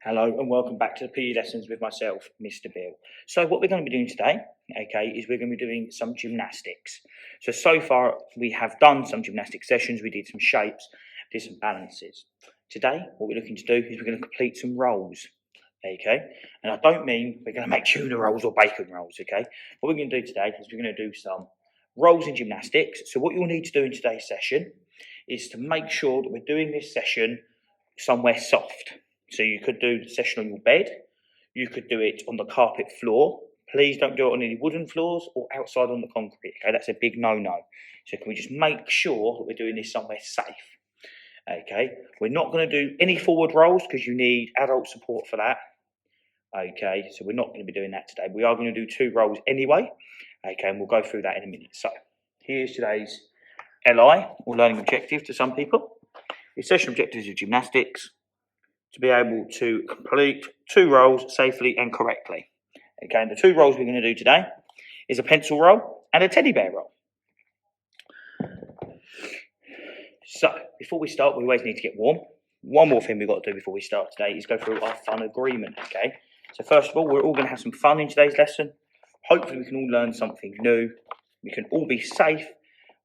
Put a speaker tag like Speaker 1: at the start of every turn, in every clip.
Speaker 1: Hello and welcome back to the PE lessons with myself, Mr. Beal. So what we're going to be doing today, is we're going to be doing some gymnastics. So far we have done some gymnastic sessions, we did some shapes, did some balances. Today, what we're looking to do is we're going to complete some rolls, And I don't mean we're going to make tuna rolls or bacon rolls, What we're going to do today is we're going to do some rolls in gymnastics. So what you'll need to do in today's session is to make sure that we're doing this session somewhere soft. So you could do the session on your bed, you could do it on the carpet floor. Please don't do it on any wooden floors or outside on the concrete, That's a big no-no. So can we just make sure that we're doing this somewhere safe, We're not going to do any forward rolls because you need adult support for that, So we're not going to be doing that today. We are going to do 2 rolls anyway, And we'll go through that in a minute. So here's today's LI, or learning objective to some people. The session objectives of gymnastics: to be able to complete 2 rolls safely and correctly. And the 2 rolls we're going to do today is a pencil roll and a teddy bear roll. So before we start, we always need to get warm. One more thing we've got to do before we start today is go through our fun agreement, So first of all, we're all going to have some fun in today's lesson. Hopefully we can all learn something new. We can all be safe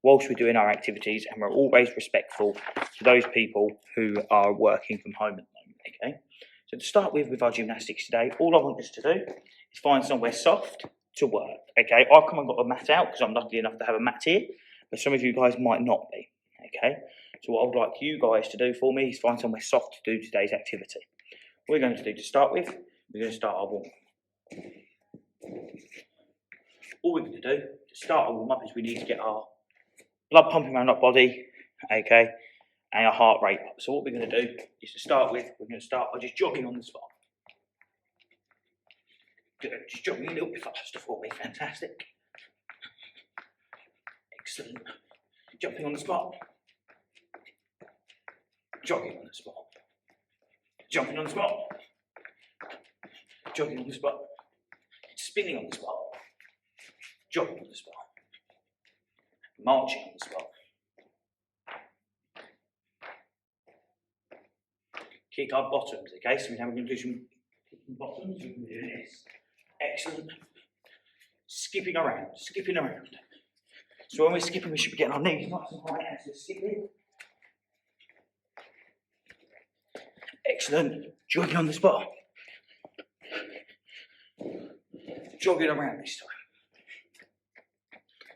Speaker 1: whilst we're doing our activities, and we're always respectful to those people who are working from home at the moment, So to start with our gymnastics today, all I want us to do is find somewhere soft to work, I've come and got a mat out because I'm lucky enough to have a mat here, but some of you guys might not be, So what I would like you guys to do for me is find somewhere soft to do today's activity. What we're going to do to start with, we're going to start our warm-up. All we're going to do to start our warm-up is we need to get our blood pumping around our body, and our heart rate up. So what we're going to do is to start with, we're going to start by just jogging on the spot. Good, just jogging a little bit faster for me, fantastic. Excellent. Jumping on the spot. Jogging on the spot. Jumping on the spot. Jogging on the spot. Spinning on the spot. Jogging on the spot. Marching on the spot. Kick our bottoms, So now we're going to do some kicking bottoms. We're going to do this. Excellent. Skipping around. So when we're skipping, we should be getting our knees nice and high as we're skipping. Excellent. Jogging on the spot. Jogging around this time.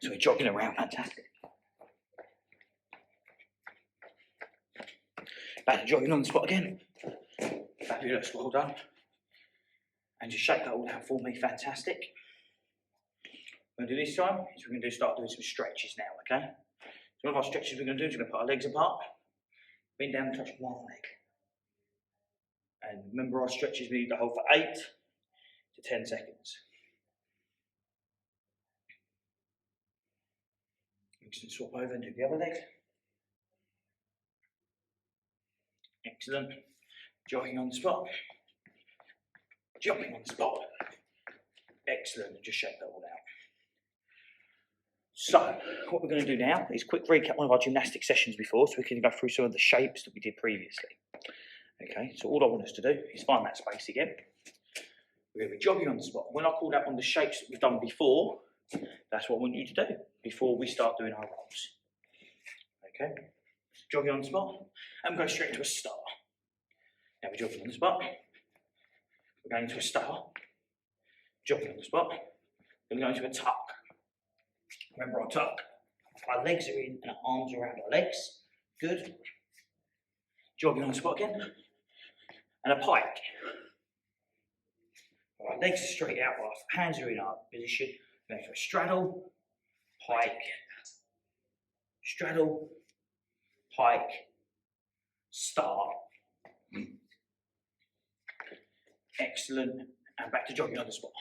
Speaker 1: So we're jogging around, fantastic. Back to jogging on the spot again. Fabulous, well done. And just shake that all down for me, fantastic. What we're going to do this time is we're going to start doing some stretches now, So one of our stretches we're going to do is we're going to put our legs apart, bend down and touch one leg. And remember our stretches, we need to hold for 8 to 10 seconds. Excellent, swap over and do the other leg. Excellent. Jogging on the spot. Jumping on the spot. Excellent, and just shake that all out. So, what we're going to do now is quick recap one of our gymnastic sessions before, so we can go through some of the shapes that we did previously. So all I want us to do is find that space again. We're going to be jogging on the spot. When I call out on the shapes that we've done before, that's what I want you to do before we start doing our rolls. Jogging on the spot, and go straight into a star. Now we're jogging on the spot. We're going to a star. Jogging on the spot. We're going to a tuck. Remember our tuck. Our legs are in and our arms are around our legs. Good. Jogging on the spot again. And a pike. Our legs are straight out, our hands are in our position. We're going to a straddle, pike, straddle, pike, star. Excellent. And back to jogging on the spot.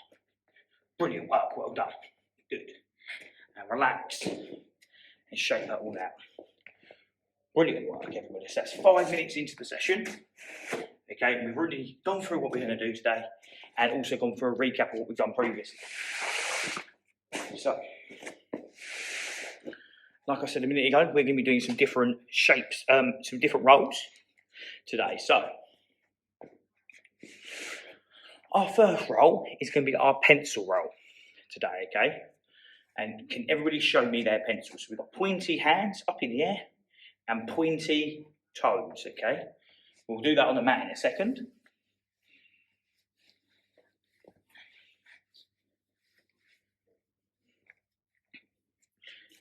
Speaker 1: Brilliant work, well done. Good. And relax. And shake that all out. Brilliant work, everybody. So that's 5 minutes into the session. And we've really gone through what we're going to do today and also gone through a recap of what we've done previously. So, like I said a minute ago, we're going to be doing some different shapes, some different rolls today. So, Our first roll is going to be our pencil roll today, okay? And can everybody show me their pencils? So we've got pointy hands up in the air and pointy toes, okay? We'll do that on the mat in a second.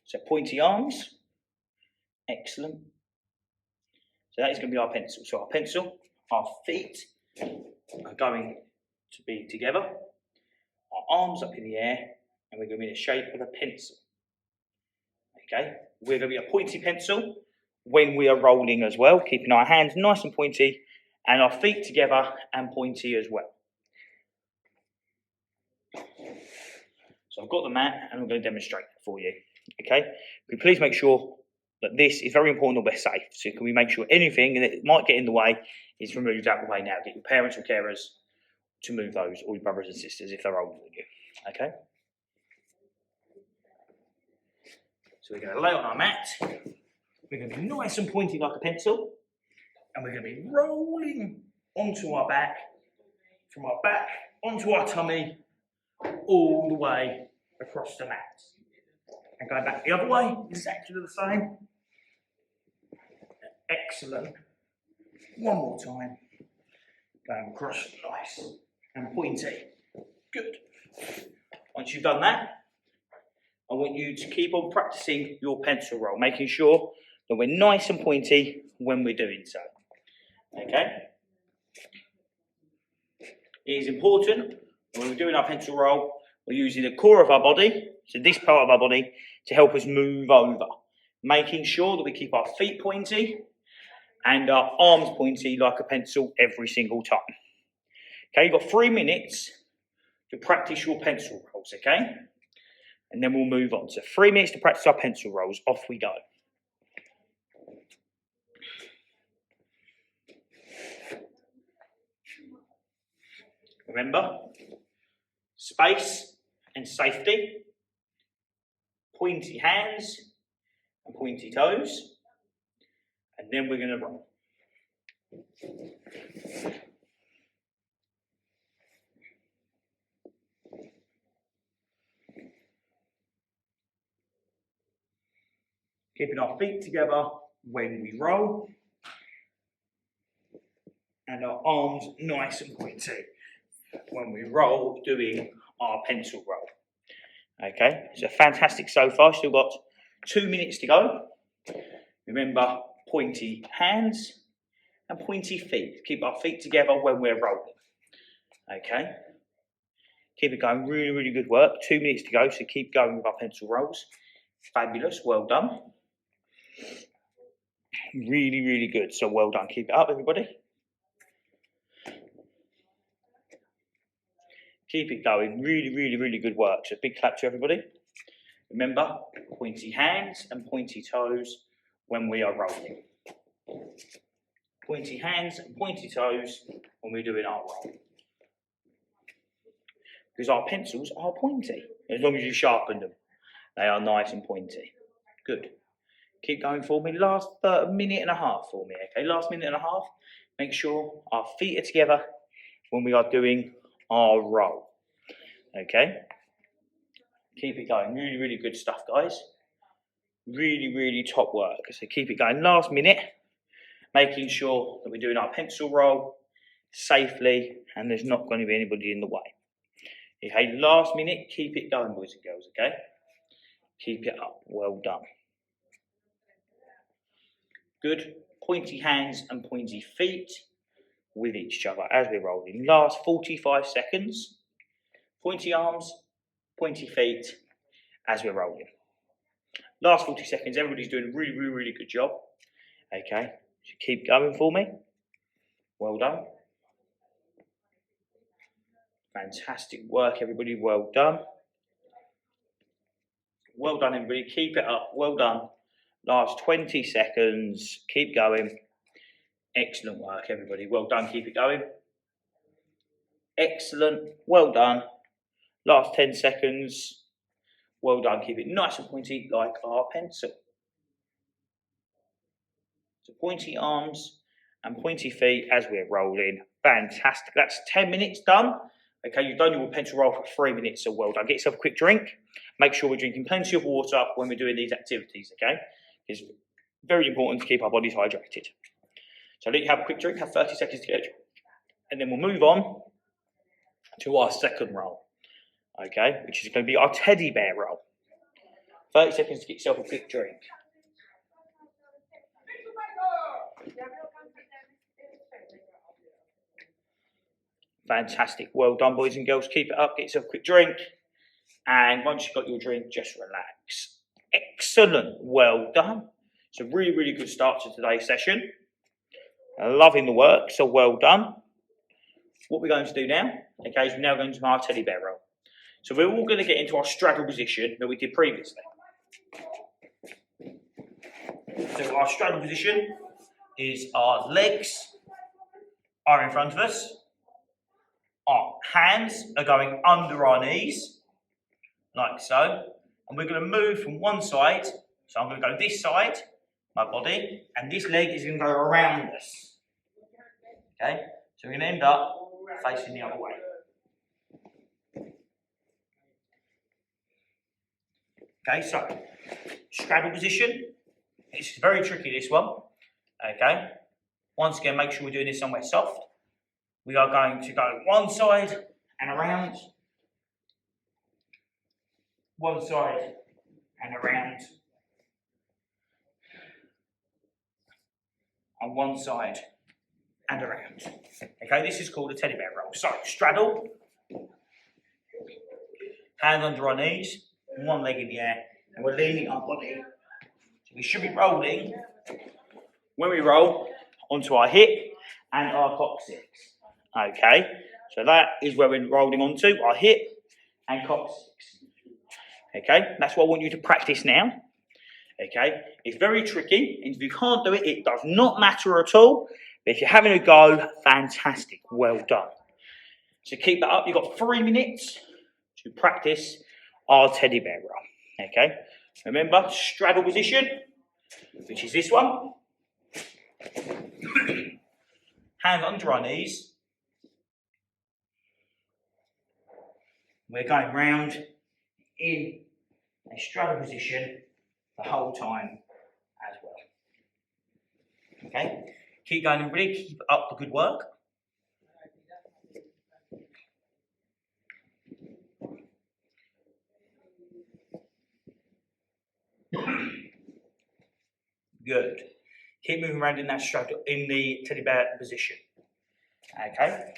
Speaker 1: So pointy arms, excellent. So that is going to be our pencil. So our pencil, our feet are going to be together, our arms up in the air, and we're going to be in the shape of a pencil. Okay, we're going to be a pointy pencil when we are rolling as well, keeping our hands nice and pointy, and our feet together and pointy as well. So I've got the mat, and I'm going to demonstrate it for you. Okay, can we please make sure that this is very important that we're safe. So can we make sure anything that might get in the way is removed out of the way now? Get your parents or carers to move those, or your brothers and sisters if they're older than you. Okay. So we're going to lay on our mat. We're going to be nice and pointy like a pencil, and we're going to be rolling onto our back, from our back onto our tummy, all the way across the mat. And going back the other way, exactly the same. Excellent. One more time. Going across, nice and pointy. Good. Once you've done that, I want you to keep on practicing your pencil roll, making sure that we're nice and pointy when we're doing so. Okay? It is important when we're doing our pencil roll, we're using the core of our body, so this part of our body, to help us move over. Making sure that we keep our feet pointy and our arms pointy like a pencil every single time. Okay, you've got 3 minutes to practice your pencil rolls, okay? And then we'll move on. So 3 minutes to practice our pencil rolls. Off we go. Remember, space and safety, pointy hands and pointy toes, and then we're going to roll. Keeping our feet together when we roll, and our arms nice and pointy when we roll, doing our pencil roll. Okay, so fantastic so far. Still got 2 minutes to go. Remember, pointy hands and pointy feet. Keep our feet together when we're rolling. Okay, keep it going. Really, really good work. 2 minutes to go, so keep going with our pencil rolls. Fabulous, well done. Really, really good. So well done. Keep it up, everybody. Keep it going. Really, really, really good work. So big clap to everybody. Remember, pointy hands and pointy toes when we are rolling. Pointy hands and pointy toes when we're doing our roll. Because our pencils are pointy. As long as you sharpen them, they are nice and pointy. Good. Keep going for me. Last minute and a half for me. Okay, last minute and a half. Make sure our feet are together when we are doing our roll. Okay. Keep it going. Really, really good stuff, guys. Really, really top work. So keep it going. Last minute, making sure that we're doing our pencil roll safely and there's not going to be anybody in the way. Okay, last minute, keep it going, boys and girls, okay? Keep it up. Well done. Good. Pointy hands and pointy feet with each other as we're rolling. Last 45 seconds. Pointy arms, pointy feet as we're rolling. Last 40 seconds. Everybody's doing a really, really, really good job. Okay. So keep going for me. Well done. Fantastic work, everybody. Well done. Well done, everybody. Keep it up. Well done. Last 20 seconds. Keep going. Excellent work, everybody. Well done. Keep it going. Excellent. Well done. Last 10 seconds. Well done. Keep it nice and pointy like our pencil. So pointy arms and pointy feet as we're rolling. Fantastic. That's 10 minutes done. Okay, you've done your pencil roll for 3 minutes, so well done. Get yourself a quick drink. Make sure we're drinking plenty of water when we're doing these activities, okay? It's very important to keep our bodies hydrated. So let you have a quick drink, have 30 seconds to get a drink. And then we'll move on to our second roll, okay, which is going to be our teddy bear roll. 30 seconds to get yourself a quick drink. Fantastic. Well done, boys and girls. Keep it up. Get yourself a quick drink. And once you've got your drink, just relax. Excellent. Well done. It's a really, really good start to today's session. Loving the work, so well done. What we're going to do now, okay, is we're now going to do our teddy bear roll. So we're all going to get into our straddle position that we did previously. So our straddle position is our legs are in front of us. Our hands are going under our knees, like so. And we're going to move from one side. So I'm going to go this side, my body, and this leg is going to go around us. Okay, so we're going to end up facing the other way. Okay, so straddle position. It's very tricky, this one. Okay, once again, make sure we're doing this somewhere soft. We are going to go one side and around, one side and around, and one side and around. Okay, this is called a teddy bear roll. So straddle, hand under our knees, and one leg in the air, and we're leaning our body. So we should be rolling, when we roll, onto our hip and our coccyx. Okay, so that is where we're rolling onto, our hip and coccyx. Okay, that's what I want you to practice now. Okay, it's very tricky, and if you can't do it, it does not matter at all. But if you're having a go, fantastic, well done. So keep that up. You've got 3 minutes to practice our teddy bear roll. Okay, remember, straddle position, which is this one. Hand under our knees. We're going round in a straddle position the whole time as well. Okay, keep going, everybody. Keep up the good work. Good. Keep moving around in that straddle, in the teddy bear position. Okay.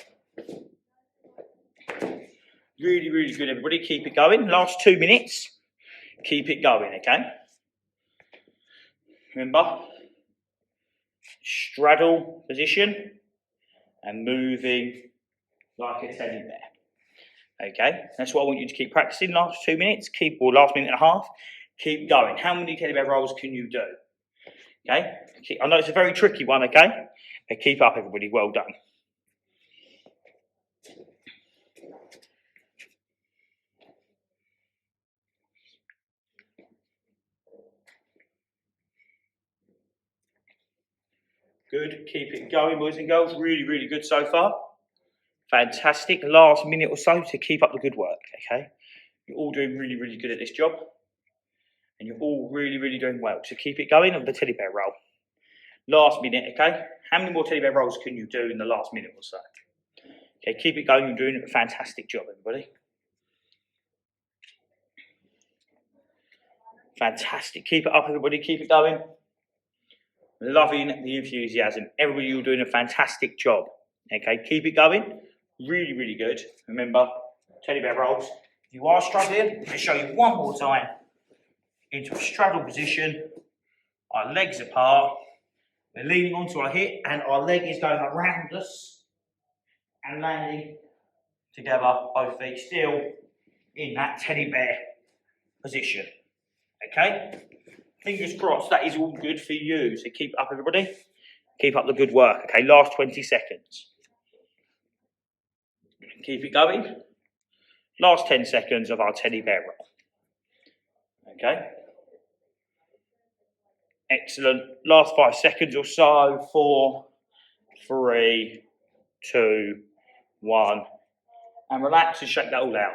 Speaker 1: Really, really good, everybody. Keep it going. Last 2 minutes. Keep it going, okay? Remember, straddle position and moving like a teddy bear. Okay, that's what I want you to keep practicing. Last 2 minutes, or last minute and a half. Keep going. How many teddy bear rolls can you do? Okay, I know it's a very tricky one, okay? But keep up, everybody. Well done. Good. Keep it going, boys and girls. Really, really good so far. Fantastic. Last minute or so to keep up the good work, okay? You're all doing really, really good at this job. And you're all really, really doing well. So keep it going on the teddy bear roll. Last minute, okay? How many more teddy bear rolls can you do in the last minute or so? Okay, keep it going. You're doing a fantastic job, everybody. Fantastic. Keep it up, everybody. Keep it going. Loving the enthusiasm. Everybody, you're doing a fantastic job. Okay, keep it going. Really, really good. Remember, teddy bear rolls. If you are struggling, I'll show you one more time. Into a straddle position. Our legs apart. We're leaning onto our hip and our leg is going around us and landing together, both feet still in that teddy bear position. Okay? Fingers crossed, that is all good for you. So keep up, everybody. Keep up the good work. Okay, last 20 seconds. Keep it going. Last 10 seconds of our teddy bear roll. Okay? Excellent. Last 5 seconds or so. 4, 3, 2, 1. and relax and shake that all out.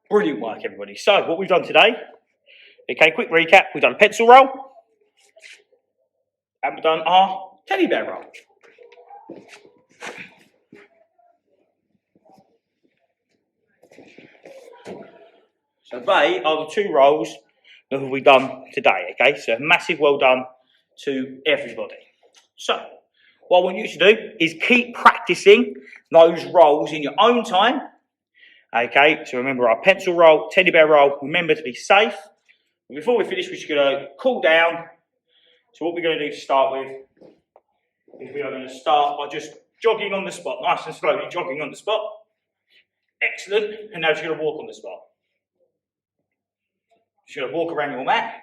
Speaker 1: Brilliant work, everybody. So what we've done today, okay, quick recap. We've done a pencil roll, and we've done our teddy bear roll. So they are the 2 rolls that we've done today, okay? So a massive well done to everybody. So what I want you to do is keep practicing those rolls in your own time, okay? So remember our pencil roll, teddy bear roll, remember to be safe. But before we finish, we're just going to cool down. So what we're going to do to start with is we are going to start by just jogging on the spot, nice and slowly jogging on the spot. Excellent. And now you're going to walk on the spot. You're going to walk around your mat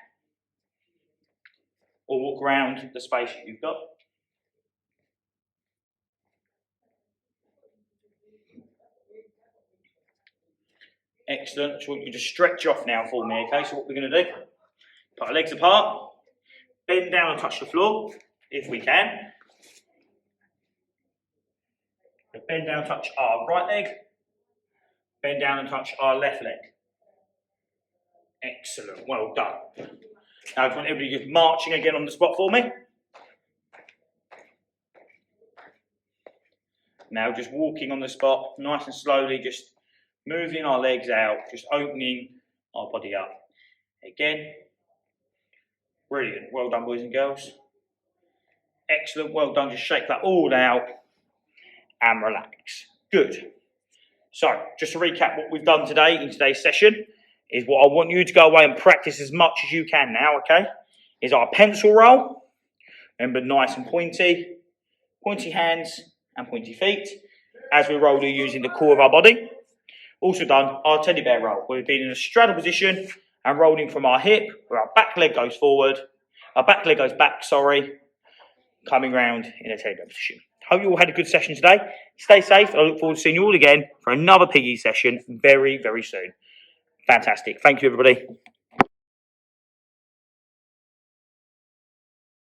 Speaker 1: or walk around the space that you've got. Excellent. So I want you to stretch off now for me, okay? So what we're going to do, put our legs apart, bend down and touch the floor, if we can. Bend down and touch our right leg. Bend down and touch our left leg. Excellent. Well done. Now I want everybody just marching again on the spot for me. Now just walking on the spot, nice and slowly, just moving our legs out, just opening our body up. Again. Brilliant. Well done, boys and girls. Excellent. Well done. Just shake that all out and relax. Good. So, just to recap what we've done today in today's session is what I want you to go away and practice as much as you can now, okay? Is our pencil roll. Remember, nice and pointy. Pointy hands and pointy feet as we roll using the core of our body. Also done our teddy bear roll, where we've been in a straddle position and rolling from our hip, where our back leg goes forward, our back leg goes back, coming round in a teddy bear position. Hope you all had a good session today. Stay safe. I look forward to seeing you all again for another PE session very, very soon. Fantastic. Thank you, everybody.